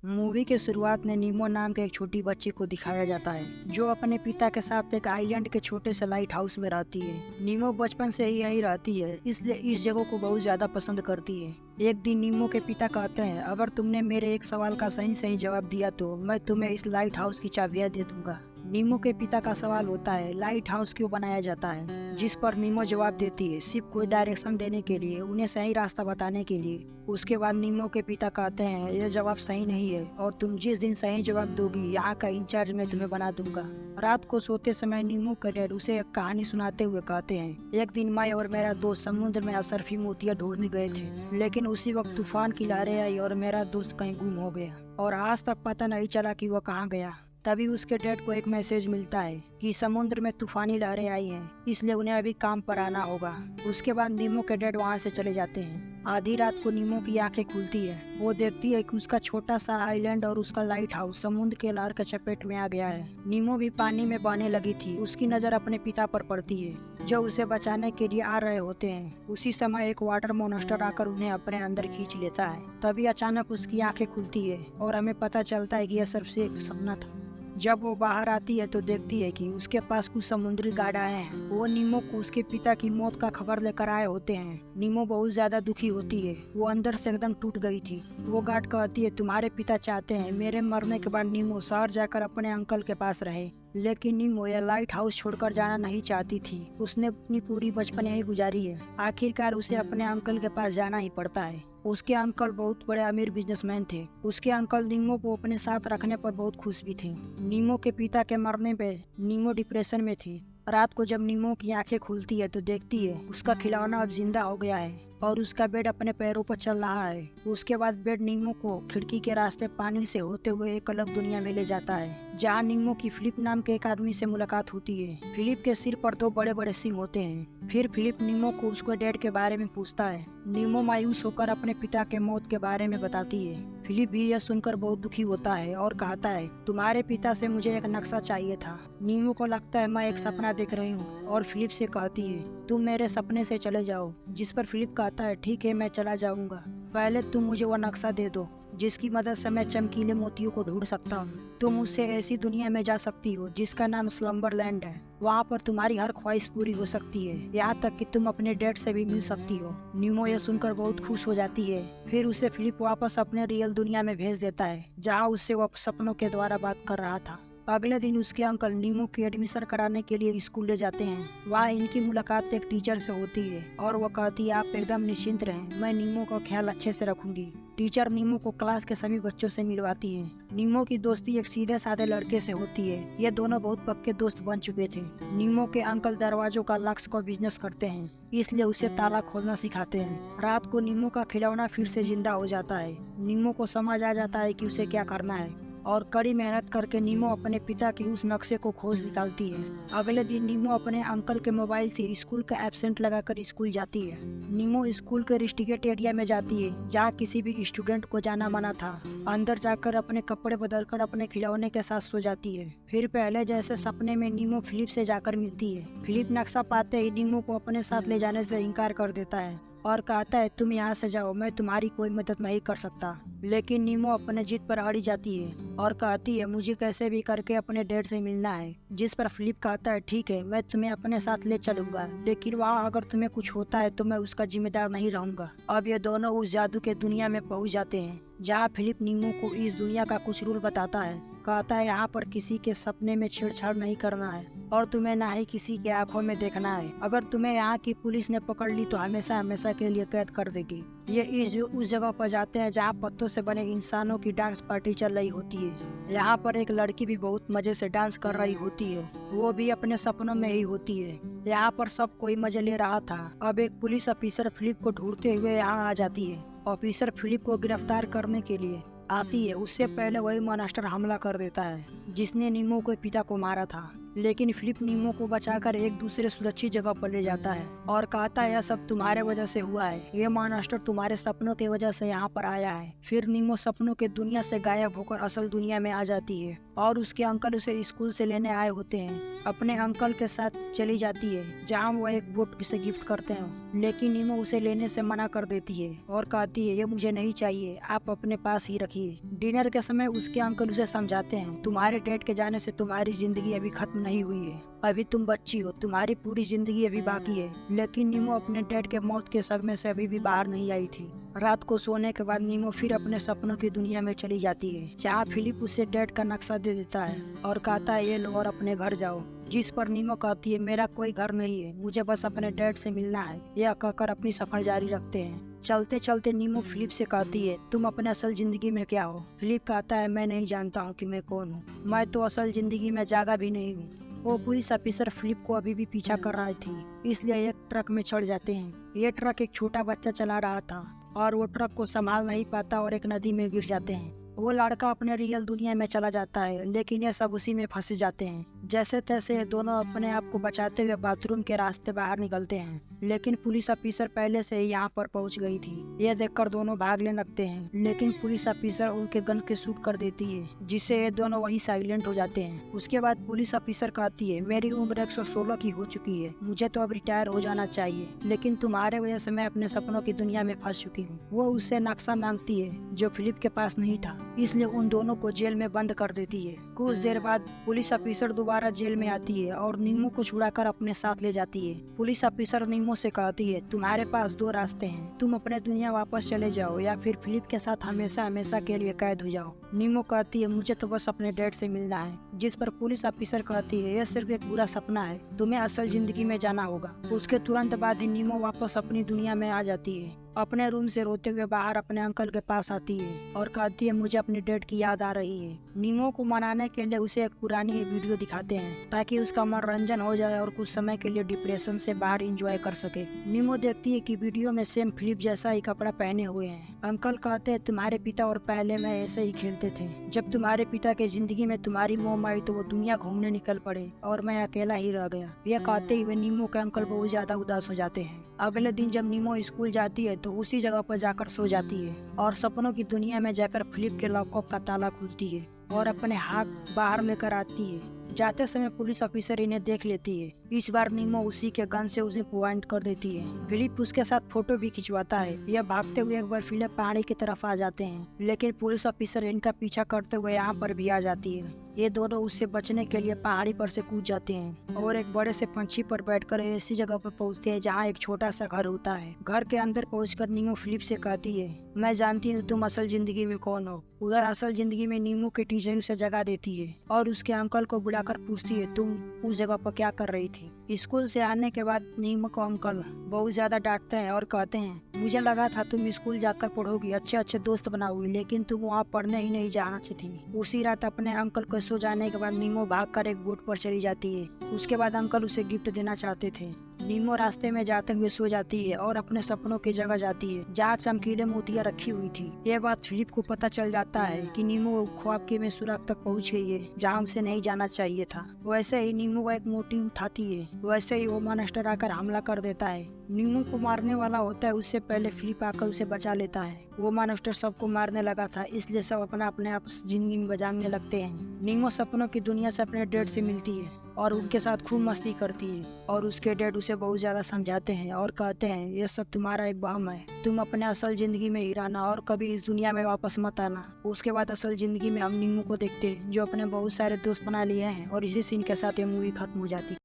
Movie के शुरुआत में नीमो नाम के एक छोटी बच्ची को दिखाया जाता है जो अपने पिता के साथ एक आइलैंड के छोटे से लाइट हाउस में रहती है। नीमो बचपन से ही यहीं रहती है, इसलिए इस जगह को बहुत ज्यादा पसंद करती है। एक दिन नीमो के पिता कहते हैं, अगर तुमने मेरे एक सवाल का सही सही जवाब दिया तो मैं तुम्हें इस लाइट हाउस की चाबियां दे दूंगा। नीमो के पिता का सवाल होता है, लाइट हाउस क्यों बनाया जाता है? जिस पर नीमो जवाब देती है, सिर्फ कोई डायरेक्शन देने के लिए, उन्हें सही रास्ता बताने के लिए। उसके बाद नीमो के पिता कहते हैं, यह जवाब सही नहीं है और तुम जिस दिन सही जवाब दोगी यहाँ का इंचार्ज मैं तुम्हें बना दूंगा। रात को सोते समय नीमो के डैड उसे एक कहानी सुनाते हुए कहते हैं, एक दिन मैं और मेरा दोस्त समुद्र में असरफी मोतियां ढूंढने गए थे, लेकिन उसी वक्त तूफान की लहरें आई और मेरा दोस्त कहीं गुम हो गया और आज तक पता नहीं चला कि वह कहाँ गया। तभी उसके डैड को एक मैसेज मिलता है कि समुद्र में तूफानी लहरें आई हैं, इसलिए उन्हें अभी काम पर आना होगा। उसके बाद नीमो के डैड वहाँ से चले जाते हैं। आधी रात को नीमो की आंखें खुलती है। वो देखती है कि उसका छोटा सा आइलैंड और उसका लाइट हाउस समुद्र के लहर के चपेट में आ गया है। नीमो भी पानी में बहने लगी थी। उसकी नजर अपने पिता पर पड़ती है जो उसे बचाने के लिए आ रहे होते हैं। उसी समय एक वाटर मॉन्स्टर आकर उन्हें अपने अंदर खींच लेता है। तभी अचानक उसकी आंखें खुलती है और हमें पता चलता है कि यह सिर्फ एक सपना था। जब वो बाहर आती है तो देखती है कि उसके पास कुछ समुद्री गार्ड आए हैं। वो नीमो को उसके पिता की मौत का खबर लेकर आए होते हैं। नीमो बहुत ज्यादा दुखी होती है, वो अंदर से एकदम टूट गई थी। वो गार्ड कहती है, तुम्हारे पिता चाहते हैं मेरे मरने के बाद नीमो शहर जाकर अपने अंकल के पास रहे, लेकिन नीमो यह लाइट हाउस छोड़कर जाना नहीं चाहती थी। उसने अपनी पूरी बचपन यही गुजारी है। आखिरकार उसे अपने अंकल के पास जाना ही पड़ता है। उसके अंकल बहुत बड़े अमीर बिजनेसमैन थे। उसके अंकल नीमो को अपने साथ रखने पर बहुत खुश भी थे। नीमो के पिता के मरने पे नीमो डिप्रेशन में थी। रात को जब नीमो की आंखें खुलती है तो देखती है उसका खिलौना अब जिंदा हो गया है और उसका बेड अपने पैरों पर चल रहा है। उसके बाद बेड नीमो को खिड़की के रास्ते पानी से होते हुए एक अलग दुनिया में ले जाता है, जहाँ नीमो की फिलिप नाम के एक आदमी से मुलाकात होती है। फिलिप के सिर पर 2 बड़े बड़े सिंह होते हैं। फिर फिलिप नीमो को उसके डैड के बारे में पूछता है। नीमो मायूस होकर अपने पिता के मौत के बारे में बताती है। फिलिप भी यह सुनकर बहुत दुखी होता है और कहता है, तुम्हारे पिता से मुझे एक नक्शा चाहिए था। नीमो को लगता है मैं एक सपना देख रही हूँ और फिलिप से कहती है, तुम मेरे सपने से चले जाओ। जिस पर फिलिप कहता है, ठीक है मैं चला जाऊंगा, पहले तुम मुझे वो नक्शा दे दो जिसकी मदद से मैं चमकीले मोतियों को ढूंढ सकता हूँ। तुम उससे ऐसी दुनिया में जा सकती हो जिसका नाम स्लम्बरलैंड है। वहाँ पर तुम्हारी हर ख्वाहिश पूरी हो सकती है, यहाँ तक कि तुम अपने डैड से भी मिल सकती हो। नीमो यह सुनकर बहुत खुश हो जाती है। फिर उसे फिलिप वापस अपने रियल दुनिया में भेज देता है, जहाँ उससे वो सपनों के द्वारा बात कर रहा था। अगले दिन उसके अंकल नीमो की एडमिशन कराने के लिए स्कूल ले जाते हैं। वहाँ इनकी मुलाकात एक टीचर से होती है और वो कहती है, आप एकदम निश्चिंत रहें, मैं नीमो का ख्याल अच्छे से रखूंगी। टीचर नीमो को क्लास के सभी बच्चों से मिलवाती है। नीमो की दोस्ती एक सीधे साधे लड़के से होती है। ये दोनों बहुत पक्के दोस्त बन चुके थे। नीमो के अंकल दरवाजों का लक्स को बिजनेस करते हैं, इसलिए उसे ताला खोलना सिखाते हैं। रात को नीमो का खिलौना फिर से जिंदा हो जाता है। नीमो को समझ आ जाता है कि उसे क्या करना है और कड़ी मेहनत करके नीमो अपने पिता की उस नक्शे को खोज निकालती है। अगले दिन नीमो अपने अंकल के मोबाइल से स्कूल का एब्सेंट लगाकर स्कूल जाती है। नीमो स्कूल के रिस्ट्रिक्टेड एरिया में जाती है, जहाँ किसी भी स्टूडेंट को जाना मना था। अंदर जाकर अपने कपड़े बदलकर अपने खिलौने के साथ सो जाती है। फिर पहले जैसे सपने में नीमो फिलिप से जाकर मिलती है। फिलिप नक्शा पाते ही नीमो को अपने साथ ले जाने से इनकार कर देता है और कहता है, तुम यहाँ से जाओ, मैं तुम्हारी कोई मदद नहीं कर सकता। लेकिन नीमो अपने जिद पर अड़ी जाती है और कहती है, मुझे कैसे भी करके अपने डैड से मिलना है। जिस पर फिलिप कहता है, ठीक है मैं तुम्हें अपने साथ ले चलूंगा, लेकिन वहाँ अगर तुम्हें कुछ होता है तो मैं उसका जिम्मेदार नहीं रहूंगा। अब ये दोनों उस जादू के दुनिया में पहुँच जाते हैं, जहाँ फिलिप नीमो को इस दुनिया का कुछ रूल बताता है। कहता है, यहाँ पर किसी के सपने में छेड़छाड़ नहीं करना है और तुम्हें ना ही किसी के आंखों में देखना है। अगर तुम्हें यहाँ की पुलिस ने पकड़ ली तो हमेशा हमेशा के लिए कैद कर देगी। ये उस जगह पर जाते हैं जहाँ पत्तों से बने इंसानों की डांस पार्टी चल रही होती है। यहाँ पर एक लड़की भी बहुत मजे से डांस कर रही होती है, वो भी अपने सपनों में ही होती है। यहाँ पर सब कोई मजे ले रहा था। अब एक पुलिस ऑफिसर फिलिप को ढूंढते हुए यहाँ आ जाती है। ऑफिसर फिलिप को गिरफ्तार करने के लिए आती है। उससे पहले वही मॉन्स्टर हमला कर देता है जिसने नीमो के पिता को मारा था। लेकिन फिलिप नीमो को बचाकर एक दूसरे सुरक्षित जगह पर ले जाता है और कहता है यह सब तुम्हारे वजह से हुआ है, ये मॉन्स्टर तुम्हारे सपनों की वजह से यहाँ पर आया है। फिर नीमो सपनों के दुनिया से गायब होकर असल दुनिया में आ जाती है और उसके अंकल उसे स्कूल से लेने आए होते हैं। अपने अंकल के साथ चली जाती है जहाँ वो एक बोट से गिफ्ट करते हैं, लेकिन नीमो उसे लेने से मना कर देती है और कहती है ये मुझे नहीं चाहिए, आप अपने पास ही रखिए। डिनर के समय उसके अंकल उसे समझाते हैं तुम्हारे डैड के जाने से तुम्हारी जिंदगी अभी खत्म नहीं हुई है, अभी तुम बच्ची हो, तुम्हारी पूरी जिंदगी अभी बाकी है। लेकिन नीमो अपने डैड के मौत के सदमे से अभी भी बाहर नहीं आई थी। रात को सोने के बाद नीमो फिर अपने सपनों की दुनिया में चली जाती है जहाँ फिलिप उसे डैड का नक्शा दे देता है और कहता है ये लो और अपने घर जाओ। जिस पर नीमो कहती है मेरा कोई घर नहीं है, मुझे बस अपने डैड से मिलना है। यह कहकर अपनी सफर जारी रखते हैं। चलते चलते नीमो फिलिप से कहती है तुम अपने असल जिंदगी में क्या हो। फिलिप कहता है मैं नहीं जानता हूँ कि मैं कौन हूँ, मैं तो असल जिंदगी में जागा भी नहीं हूँ। वो पुलिस ऑफिसर फिलिप को अभी भी पीछा कर रही थी, इसलिए एक ट्रक में चढ़ जाते हैं। ये ट्रक एक छोटा बच्चा चला रहा था और वो ट्रक को संभाल नहीं पाता और एक नदी में गिर जाते हैं। वो लड़का अपने रियल दुनिया में चला जाता है, लेकिन ये सब उसी में फंस जाते हैं। जैसे तैसे ये दोनों अपने आप को बचाते हुए बाथरूम के रास्ते बाहर निकलते हैं, लेकिन पुलिस ऑफिसर पहले से ही यहाँ पर पहुँच गई थी। ये देखकर दोनों भागने लगते हैं, लेकिन पुलिस ऑफिसर उनके गन के शूट कर देती है, जिससे ये दोनों वहीं साइलेंट हो जाते हैं। उसके बाद पुलिस ऑफिसर कहती है मेरी उम्र 116 की हो चुकी है, मुझे तो अब रिटायर हो जाना चाहिए, लेकिन तुम्हारे वजह से मैं अपने सपनों की दुनिया में फंस चुकी हूँ। वो उससे नक्शा मांगती है जो फिलिप के पास नहीं था, इसलिए उन दोनों को जेल में बंद कर देती है। कुछ देर बाद पुलिस ऑफिसर दोबारा जेल में आती है और नीमो को छुड़ाकर अपने साथ ले जाती है। पुलिस ऑफिसर नीमो से कहती है तुम्हारे पास दो रास्ते हैं, तुम अपने दुनिया वापस चले जाओ या फिर फिलिप के साथ हमेशा हमेशा के लिए कैद हो जाओ। नीमो कहती है मुझे तो बस अपने डैड से मिलना है, जिस पर पुलिस ऑफिसर कहती है यह सिर्फ एक बुरा सपना है, तुम्हें असल जिंदगी में जाना होगा। उसके तुरंत बाद ही नीमो वापस अपनी दुनिया में आ जाती है। अपने रूम से रोते हुए बाहर अपने अंकल के पास आती है और कहती है मुझे अपने डैड की याद आ रही है। नीमो को मनाने के लिए उसे एक पुरानी वीडियो दिखाते हैं ताकि उसका मनोरंजन हो जाए और कुछ समय के लिए डिप्रेशन से बाहर एंजॉय कर सके। नीमो देखती है कि वीडियो में सेम फिलिप जैसा ही कपड़ा पहने हुए हैं। अंकल कहते हैं तुम्हारे पिता और पहले में ऐसे ही खेलते थे, जब तुम्हारे पिता के जिंदगी में तुम्हारी मोम आई तो वो दुनिया घूमने निकल पड़े और मैं अकेला ही रह गया। यह कहते ही वे नीमो के अंकल बहुत ज्यादा उदास हो जाते हैं। अगले दिन जब नीमो स्कूल जाती है तो उसी जगह पर जाकर सो जाती है और सपनों की दुनिया में जाकर फिलिप के लॉकअप का ताला खुलती है और अपने हाथ बाहर लेकर आती है। जाते समय पुलिस ऑफिसर इन्हें देख लेती है। इस बार नीमो उसी के गन से उसे पॉइंट कर देती है। फिलिप उसके साथ फोटो भी खिंचवाता है। यह भागते हुए एक बार फिलिप पहाड़ी की तरफ आ जाते हैं, लेकिन पुलिस ऑफिसर इनका पीछा करते हुए यहाँ पर भी आ जाती है। ये दोनों उससे बचने के लिए पहाड़ी पर से कूद जाते हैं और एक बड़े से पंछी पर बैठकर ऐसी जगह पर पहुँचते हैं जहाँ एक छोटा सा घर होता है। घर के अंदर पहुंचकर नीमो फिलिप से कहती है मैं जानती हूँ तुम असल जिंदगी में कौन हो। उधर असल जिंदगी में नीमो के टीचर उसे जगा देती है और उसके अंकल को बुलाकर पूछती है तुम उस जगह पर क्या कर रही थी। स्कूल से आने के बाद नीमो को अंकल बहुत ज्यादा डांटते हैं और कहते हैं मुझे लगा था तुम स्कूल जाकर पढ़ोगी, अच्छे अच्छे दोस्त बनाओगी, लेकिन तुम वहाँ पढ़ने ही नहीं जाना चाहती। उसी रात अपने अंकल को सो जाने के बाद नीमो भागकर एक बोट पर चली जाती है। उसके बाद अंकल उसे गिफ्ट देना चाहते थे। नीमो रास्ते में जाते हुए सो जाती है और अपने सपनों की जगह जाती है जहाँ चमकीले मोतियाँ रखी हुई थी। ये बात फिलिप को पता चल जाता है कि नीमो ख्वाब के में सुराग तक पहुँच गई है जहाँ उसे नहीं जाना चाहिए था। वैसे ही नीमो एक मोटी उठाती है, वैसे ही वो मॉन्स्टर आकर हमला कर देता है। नीमो को मारने वाला होता है, उससे पहले फिलिप आकर उसे बचा लेता है। वो मॉन्स्टर सबको मारने लगा था, इसलिए सब अपने आप जिंदगी में बजाने लगते हैं। नीमो सपनों की दुनिया से अपने डैड से मिलती है और उनके साथ खूब मस्ती करती है और उसके डैड उसे बहुत ज्यादा समझाते हैं और कहते हैं ये सब तुम्हारा एक वहम है, तुम अपने असल जिंदगी में ही रहना और कभी इस दुनिया में वापस मत आना। उसके बाद असल जिंदगी में हम नीमो को देखते हैं जो अपने बहुत सारे दोस्त बना लिए हैं और इसी सीन के साथ ये मूवी खत्म हो जाती है।